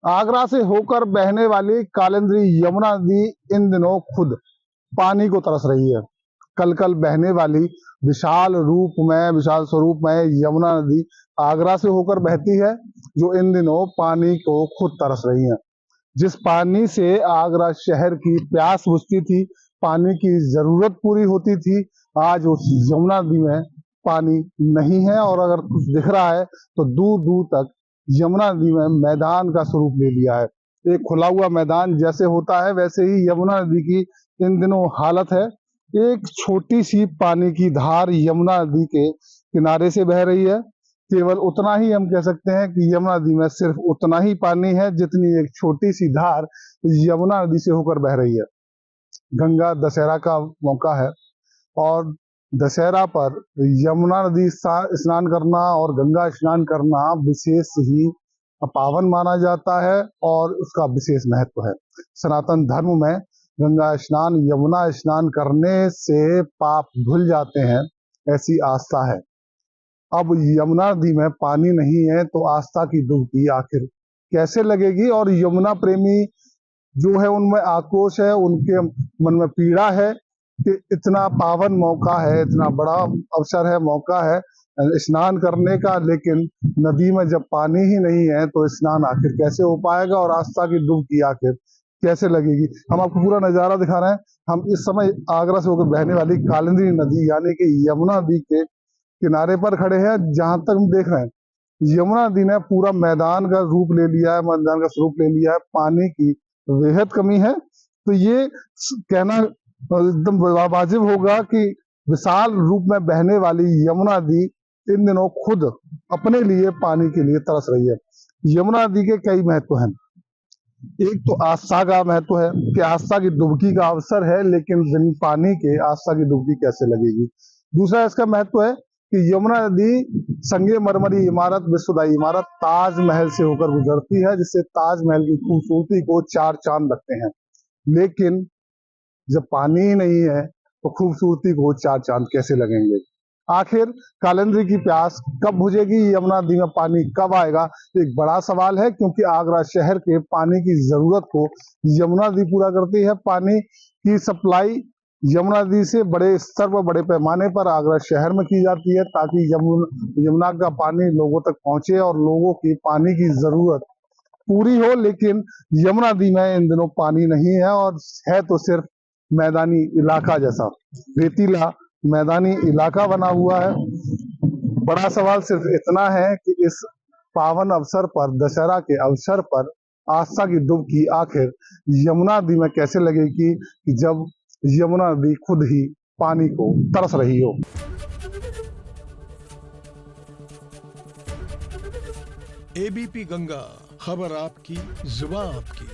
आगरा से होकर बहने वाली कालिंदी यमुना नदी इन दिनों खुद पानी को तरस रही है। कल कल बहने वाली विशाल स्वरूप में यमुना नदी आगरा से होकर बहती है, जो इन दिनों पानी को खुद तरस रही है। जिस पानी से आगरा शहर की प्यास बुझती थी, पानी की जरूरत पूरी होती थी, आज उस यमुना नदी में पानी नहीं है। और अगर कुछ दिख रहा है तो दूर दूर तक यमुना नदी में मैदान का स्वरूप ले लिया है। एक खुला हुआ मैदान जैसे होता है, वैसे ही यमुना नदी की इन दिनों हालत है। एक छोटी सी पानी की धार यमुना नदी के किनारे से बह रही है। केवल उतना ही हम कह सकते हैं कि यमुना नदी में सिर्फ उतना ही पानी है जितनी एक छोटी सी धार यमुना नदी से होकर बह रही है। गंगा दशहरा का मौका है और दशहरा पर यमुना नदी स्नान करना और गंगा स्नान करना विशेष ही पावन माना जाता है और उसका विशेष महत्व है। सनातन धर्म में गंगा स्नान, यमुना स्नान करने से पाप धुल जाते हैं, ऐसी आस्था है। अब यमुना नदी में पानी नहीं है तो आस्था की डुबकी आखिर कैसे लगेगी। और यमुना प्रेमी जो है उनमें आक्रोश है, उनके मन में पीड़ा है कि इतना पावन मौका है, इतना बड़ा अवसर है, मौका है स्नान करने का, लेकिन नदी में जब पानी ही नहीं है तो स्नान आखिर कैसे हो पाएगा और आस्था की डुबकी आखिर कैसे लगेगी। हम आपको पूरा नजारा दिखा रहे हैं। हम इस समय आगरा से होकर बहने वाली कालिंदी नदी यानी कि यमुना नदी के किनारे पर खड़े हैं। जहां तक हम देख रहे हैं यमुना नदी ने पूरा मैदान का रूप ले लिया है, मैदान का स्वरूप ले लिया है। पानी की बेहद कमी है। तो ये कहना एकदम वाजिब होगा कि विशाल रूप में बहने वाली यमुना नदी इन दिनों खुद अपने लिए पानी के लिए तरस रही है। यमुना नदी के कई महत्व हैं। एक तो आस्था का महत्व है कि आस्था की डुबकी का अवसर है, लेकिन बिन पानी के आस्था की डुबकी कैसे लगेगी। दूसरा इसका महत्व है कि यमुना नदी संगे मरमरी इमारत, विश्वदायी इमारत ताजमहल से होकर गुजरती है, जिससे ताजमहल की खूबसूरती को चार चांद लगते हैं। लेकिन जब पानी ही नहीं है तो खूबसूरती को चार चांद कैसे लगेंगे। आखिर कालिंदी की प्यास कब बुझेगी, यमुना नदी में पानी कब आएगा, एक बड़ा सवाल है। क्योंकि आगरा शहर के पानी की जरूरत को यमुना नदी पूरा करती है। पानी की सप्लाई यमुना नदी से बड़े स्तर पर, बड़े पैमाने पर आगरा शहर में की जाती है, ताकि यमुना का पानी लोगों तक पहुंचे और लोगों की पानी की जरूरत पूरी हो। लेकिन यमुना नदी में इन दिनों पानी नहीं है और है तो सिर्फ मैदानी इलाका जैसा रेतीला मैदानी इलाका बना हुआ है। बड़ा सवाल सिर्फ इतना है कि इस पावन अवसर पर, दशहरा के अवसर पर आस्था की डुबकी आखिर यमुना नदी में कैसे लगेगी कि जब यमुना नदी खुद ही पानी को तरस रही हो। एबीपी गंगा, खबर आपकी, जुबान आपकी।